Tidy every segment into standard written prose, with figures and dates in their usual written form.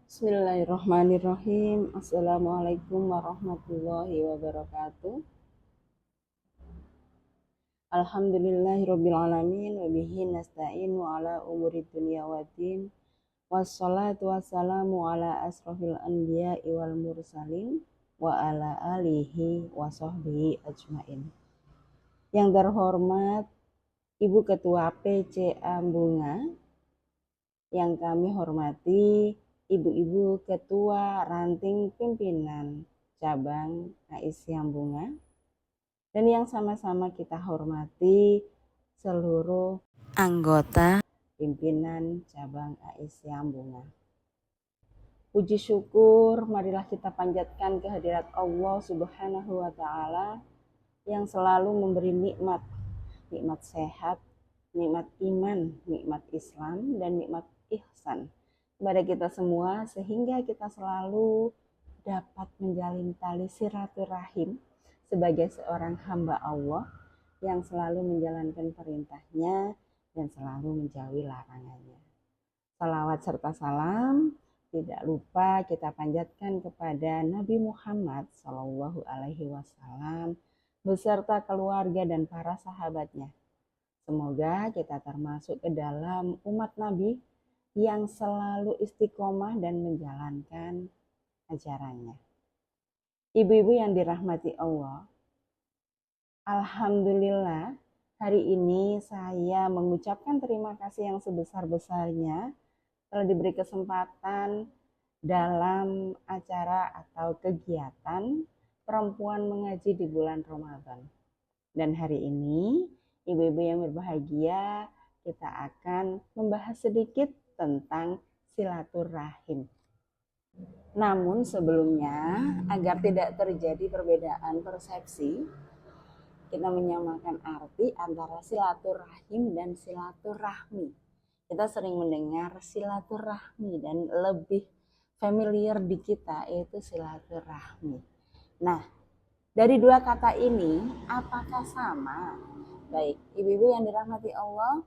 Bismillahirrahmanirrahim. Assalamualaikum warahmatullahi wabarakatuh. Alhamdulillahirabbil alamin wa bihi nasta'in wa ala umuri dunya waddin. Wassalatu wassalamu ala asrofil anbiya'i wal mursalin wa ala alihi wa sahbihi ajmain. Yang terhormat Ibu Ketua PCA Bunga, yang kami hormati Ibu-ibu Ketua Ranting Pimpinan Cabang AISYAM Bunga, dan yang sama-sama kita hormati seluruh anggota pimpinan Cabang AISYAM Bunga. Puji syukur marilah kita panjatkan kehadirat Allah Subhanahu wa Ta'ala yang selalu memberi nikmat sehat, nikmat iman, nikmat Islam, dan nikmat ihsan kepada kita semua, sehingga kita selalu dapat menjalin tali silaturahim sebagai seorang hamba Allah yang selalu menjalankan perintahnya dan selalu menjauhi larangannya. Salawat serta salam tidak lupa kita panjatkan kepada Nabi Muhammad SAW beserta keluarga dan para sahabatnya. Semoga kita termasuk ke dalam umat Nabi yang selalu istiqomah dan menjalankan ajarannya. Ibu-ibu yang dirahmati Allah, alhamdulillah hari ini saya mengucapkan terima kasih yang sebesar-besarnya telah diberi kesempatan dalam acara atau kegiatan perempuan mengaji di bulan Ramadan. Dan hari ini ibu-ibu yang berbahagia, kita akan membahas sedikit tentang silaturahim. Namun sebelumnya, agar tidak terjadi perbedaan persepsi, kita menyamakan arti antara silaturahim dan silaturahmi. Kita sering mendengar silaturahmi dan lebih familiar di kita yaitu silaturahmi. Nah, dari dua kata ini apakah sama? Baik, ibu-ibu yang dirahmati Allah,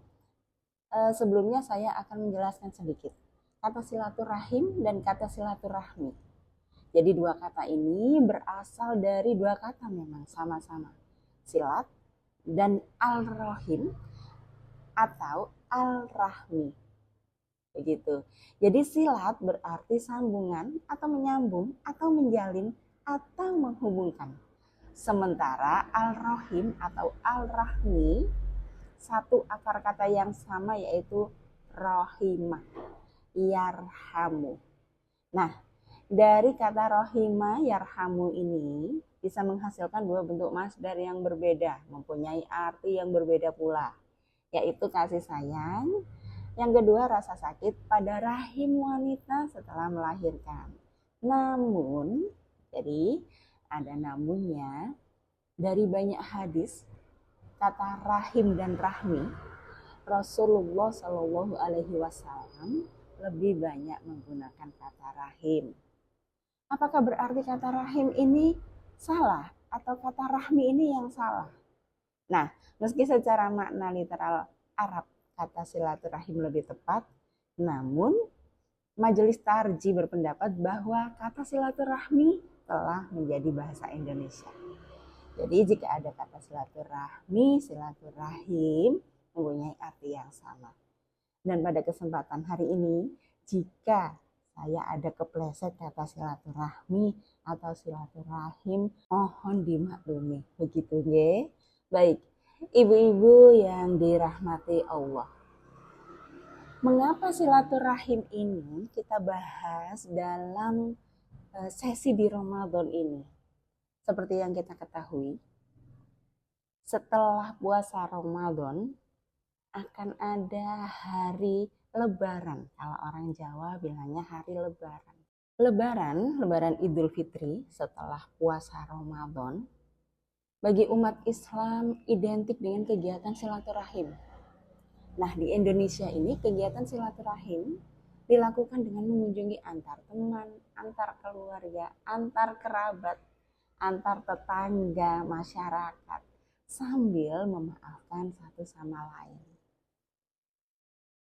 sebelumnya saya akan menjelaskan sedikit kata silaturahim dan kata silaturahmi. Jadi dua kata ini berasal dari dua kata memang sama-sama, silat dan al-rahim atau al-rahmi. Begitu. Jadi silat berarti sambungan atau menyambung atau menjalin atau menghubungkan. Sementara al-rahim atau al-rahmi satu akar kata yang sama yaitu rohimah, yarhamu. Nah, dari kata rohimah, yarhamu ini bisa menghasilkan dua bentuk masdar yang berbeda, mempunyai arti yang berbeda pula, yaitu kasih sayang. Yang kedua, rasa sakit pada rahim wanita setelah melahirkan. Namun, jadi ada namunnya, dari banyak hadis kata rahim dan rahmi, Rasulullah Shallallahu Alaihi Wasallam lebih banyak menggunakan kata rahim. Apakah berarti kata rahim ini salah atau kata rahmi ini yang salah? Nah, meski secara makna literal Arab kata silaturahim lebih tepat, namun Majelis Tarji berpendapat bahwa kata silaturahmi telah menjadi bahasa Indonesia. Jadi jika ada kata silaturahmi, silaturahim mempunyai arti yang sama. Dan pada kesempatan hari ini, jika saya ada kepleset kata silaturahmi atau silaturahim, mohon dimaklumi. Begitu ya. Baik, ibu-ibu yang dirahmati Allah. Mengapa silaturahim ini kita bahas dalam sesi di Ramadan ini? Seperti yang kita ketahui, setelah puasa Ramadan akan ada hari Lebaran. Kalau orang Jawa bilangnya hari Lebaran. Lebaran Idul Fitri setelah puasa Ramadan, bagi umat Islam identik dengan kegiatan silaturahim. Nah, di Indonesia ini kegiatan silaturahim dilakukan dengan mengunjungi antar teman, antar keluarga, antar kerabat, antar tetangga, masyarakat, sambil memaafkan satu sama lain.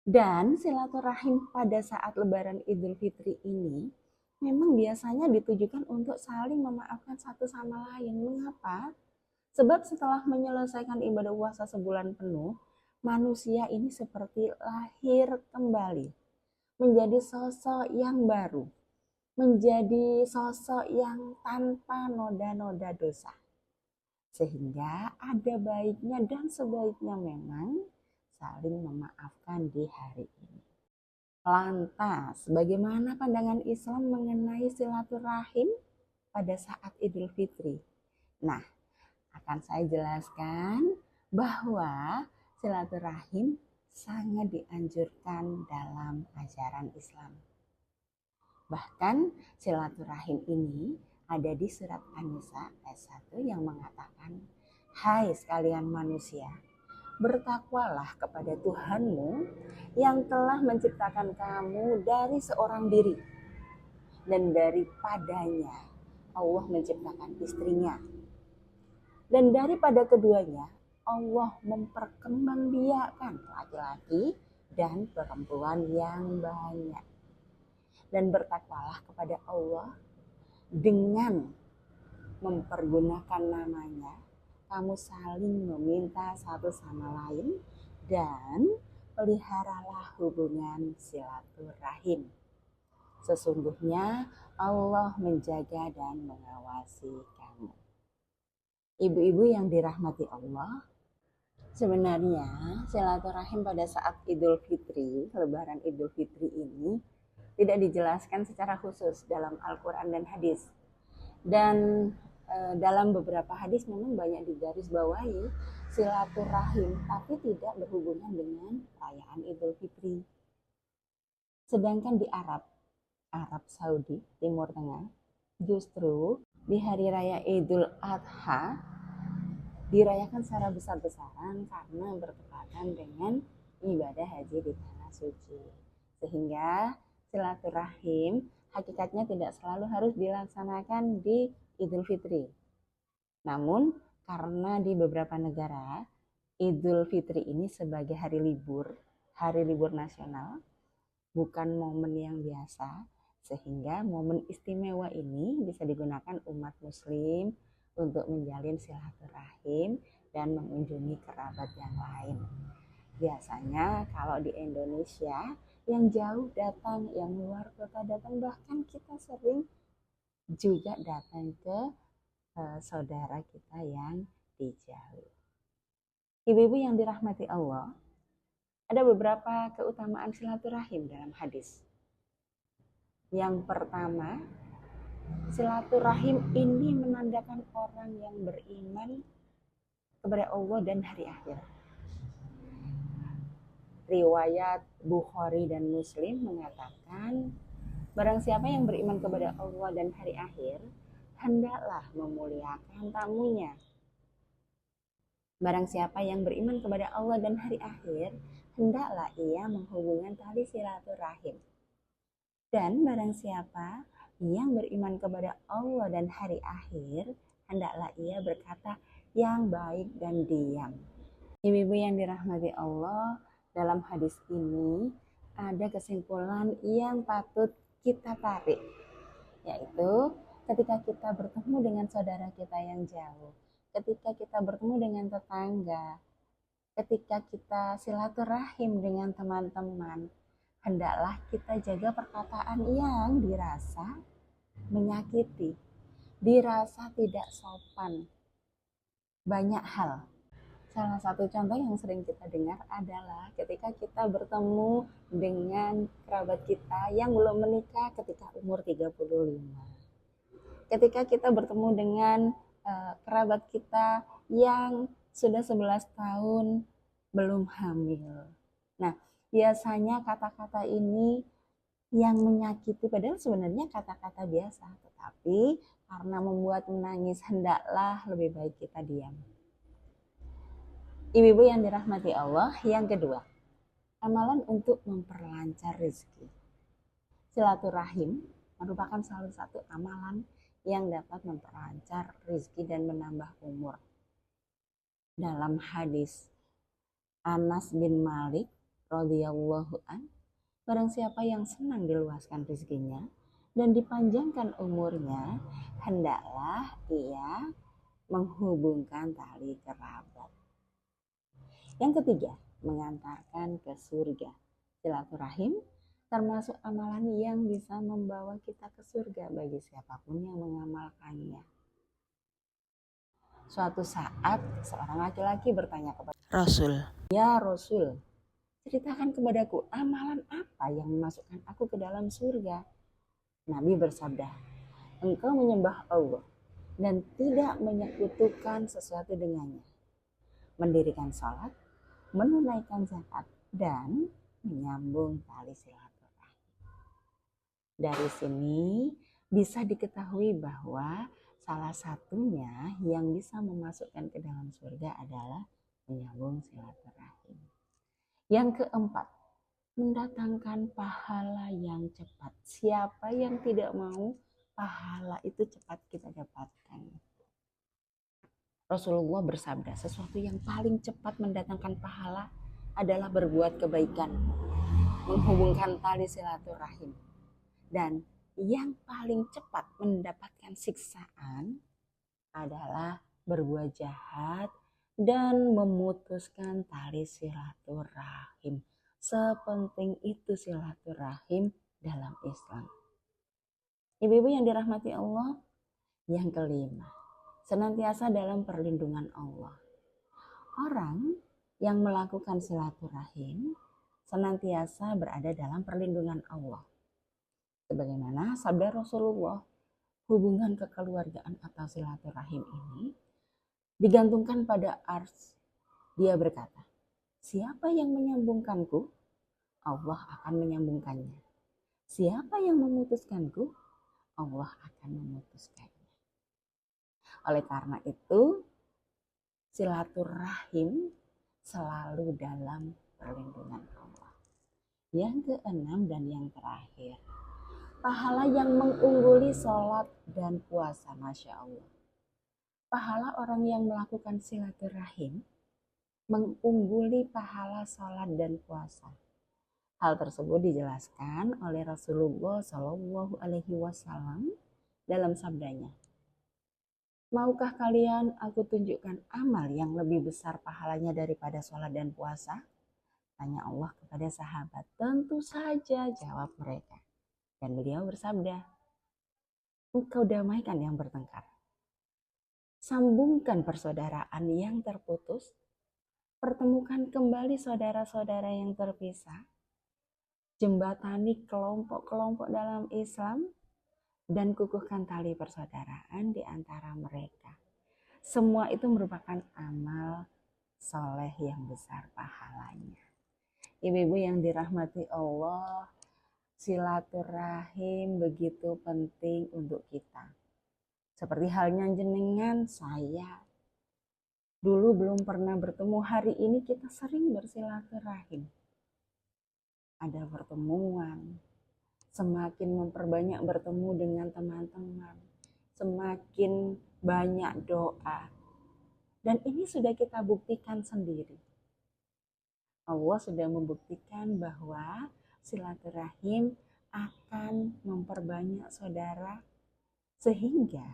Dan silaturahim pada saat Lebaran Idul Fitri ini memang biasanya ditujukan untuk saling memaafkan satu sama lain. Mengapa? Sebab setelah menyelesaikan ibadah puasa sebulan penuh, manusia ini seperti lahir kembali, menjadi sosok yang baru, menjadi sosok yang tanpa noda-noda dosa. Sehingga ada baiknya dan sebaiknya memang saling memaafkan di hari ini. Lantas, bagaimana pandangan Islam mengenai silaturahim pada saat Idul Fitri? Nah, akan saya jelaskan bahwa silaturahim sangat dianjurkan dalam ajaran Islam. Bahkan silaturahim ini ada di surat An-Nisa ayat 1 yang mengatakan, "Hai sekalian manusia, bertakwalah kepada Tuhanmu yang telah menciptakan kamu dari seorang diri, dan daripadanya Allah menciptakan istrinya, dan daripada keduanya Allah memperkembangbiakkan laki-laki dan perempuan yang banyak. Dan bertakwalah kepada Allah dengan mempergunakan namanya, kamu saling meminta satu sama lain, dan peliharalah hubungan silaturahim. Sesungguhnya Allah menjaga dan mengawasi kamu." Ibu-ibu yang dirahmati Allah, sebenarnya silaturahim pada saat Idul Fitri, Lebaran Idul Fitri ini tidak dijelaskan secara khusus dalam Al-Quran dan hadis. Dan dalam beberapa hadis memang banyak digarisbawahi silaturahim, tapi tidak berhubungan dengan perayaan Idul Fitri. Sedangkan di Arab Saudi, Timur Tengah, justru di hari raya Idul Adha dirayakan secara besar-besaran karena bertepatan dengan ibadah haji di tanah suci. Sehingga silaturahim hakikatnya tidak selalu harus dilaksanakan di Idul Fitri. Namun karena di beberapa negara Idul Fitri ini sebagai hari libur nasional, bukan momen yang biasa, sehingga momen istimewa ini bisa digunakan umat muslim untuk menjalin silaturahim dan mengunjungi kerabat yang lain. Biasanya kalau di Indonesia yang jauh datang, yang luar kota datang, bahkan kita sering juga datang ke saudara kita yang di jauh. Ibu-ibu yang dirahmati Allah, ada beberapa keutamaan silaturahim dalam hadis. Yang pertama, silaturahim ini menandakan orang yang beriman kepada Allah dan hari akhir. Riwayat Bukhari dan Muslim mengatakan, barang siapa yang beriman kepada Allah dan hari akhir, hendaklah memuliakan tamunya. Barang siapa yang beriman kepada Allah dan hari akhir, hendaklah ia menghubungkan tali silaturahim. Dan barang siapa yang beriman kepada Allah dan hari akhir, hendaklah ia berkata yang baik dan diam. Ibu-ibu yang dirahmati Allah, dalam hadis ini ada kesimpulan yang patut kita tarik, yaitu ketika kita bertemu dengan saudara kita yang jauh, ketika kita bertemu dengan tetangga, ketika kita silaturahim dengan teman-teman, hendaklah kita jaga perkataan yang dirasa menyakiti, dirasa tidak sopan. Banyak hal. Salah satu contoh yang sering kita dengar adalah ketika kita bertemu dengan kerabat kita yang belum menikah ketika umur 35. Ketika kita bertemu dengan kerabat kita yang sudah 11 tahun belum hamil. Nah, biasanya kata-kata ini yang menyakiti, padahal sebenarnya kata-kata biasa, tetapi karena membuat menangis, hendaklah lebih baik kita diam. Ibu-ibu yang dirahmati Allah, yang kedua, amalan untuk memperlancar rezeki. Silaturahim merupakan salah satu amalan yang dapat memperlancar rezeki dan menambah umur. Dalam hadis Anas bin Malik radhiyallahu an, barang siapa yang senang diluaskan rezekinya dan dipanjangkan umurnya, hendaklah ia menghubungkan tali kerabat. Yang ketiga, mengantarkan ke surga. Silaturahim termasuk amalan yang bisa membawa kita ke surga bagi siapapun yang mengamalkannya. Suatu saat seorang laki-laki bertanya kepada Rasul, "Ya Rasul, ceritakan kepadaku amalan apa yang memasukkan aku ke dalam surga?" Nabi bersabda, "Engkau menyembah Allah dan tidak menyekutukan sesuatu dengannya, mendirikan sholat, menunaikan zakat, dan menyambung tali silaturahim." Dari sini bisa diketahui bahwa salah satunya yang bisa memasukkan ke dalam surga adalah menyambung silaturahim. Yang keempat, mendatangkan pahala yang cepat. Siapa yang tidak mau pahala itu cepat kita dapatkan? Rasulullah bersabda, sesuatu yang paling cepat mendatangkan pahala adalah berbuat kebaikan, menghubungkan tali silaturahim. Dan yang paling cepat mendapatkan siksaan adalah berbuat jahat dan memutuskan tali silaturahim. Sepenting itu silaturahim dalam Islam. Ibu-ibu yang dirahmati Allah, yang kelima, senantiasa dalam perlindungan Allah. Orang yang melakukan silaturahim senantiasa berada dalam perlindungan Allah. Sebagaimana sabda Rasulullah, hubungan kekeluargaan atau silaturahim ini digantungkan pada ars. Dia berkata, siapa yang menyambungkanku, Allah akan menyambungkannya. Siapa yang memutuskanku, Allah akan memutuskannya. Oleh karena itu, silaturahim selalu dalam perlindungan Allah. Yang keenam dan yang terakhir, pahala yang mengungguli sholat dan puasa, Masya Allah. Pahala orang yang melakukan silaturahim mengungguli pahala sholat dan puasa. Hal tersebut dijelaskan oleh Rasulullah Shallallahu Alaihi Wasallam dalam sabdanya, "Maukah kalian aku tunjukkan amal yang lebih besar pahalanya daripada sholat dan puasa?" Tanya Allah kepada sahabat. "Tentu saja," jawab mereka. Dan beliau bersabda, "Engkau damaikan yang bertengkar, sambungkan persaudaraan yang terputus, pertemukan kembali saudara-saudara yang terpisah, jembatani kelompok-kelompok dalam Islam, dan kukuhkan tali persaudaraan di antara mereka." Semua itu merupakan amal soleh yang besar pahalanya. Ibu-ibu yang dirahmati Allah, silaturahim begitu penting untuk kita. Seperti halnya jenengan, saya dulu belum pernah bertemu, hari ini kita sering bersilaturahim. Ada pertemuan, semakin memperbanyak bertemu dengan teman-teman, semakin banyak doa. Dan ini sudah kita buktikan sendiri. Allah sudah membuktikan bahwa silaturahim akan memperbanyak saudara, sehingga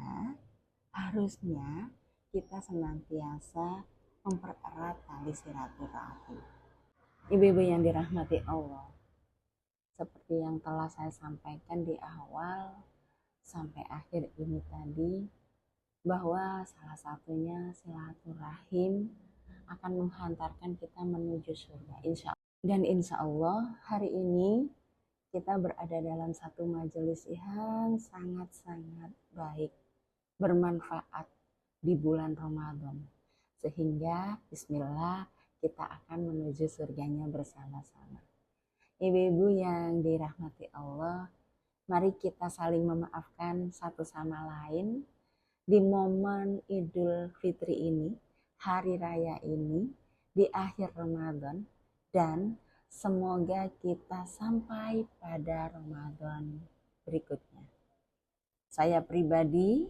harusnya kita senantiasa mempererat tali silaturahim. Ibu-ibu yang dirahmati Allah, seperti yang telah saya sampaikan di awal sampai akhir ini tadi, bahwa salah satunya silaturahim akan menghantarkan kita menuju surga, dan insya Allah hari ini kita berada dalam satu majelis yang sangat-sangat baik, bermanfaat di bulan Ramadan, sehingga bismillah kita akan menuju surganya bersama-sama. Ibu-ibu yang dirahmati Allah, mari kita saling memaafkan satu sama lain di momen Idul Fitri ini, hari raya ini, di akhir Ramadan, dan semoga kita sampai pada Ramadan berikutnya. Saya pribadi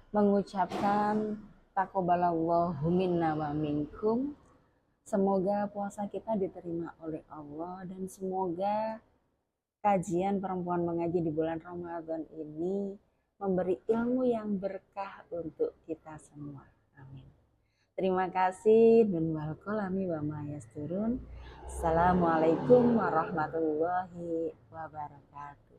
mengucapkan taqabbalallahu minna wa minkum, Semoga puasa kita diterima oleh Allah dan semoga kajian perempuan mengaji di bulan Ramadan ini memberi ilmu yang berkah untuk kita semua. Amin. Terima kasih. Nun wal qalami wa ma yasturun. Assalamualaikum warahmatullahi wabarakatuh.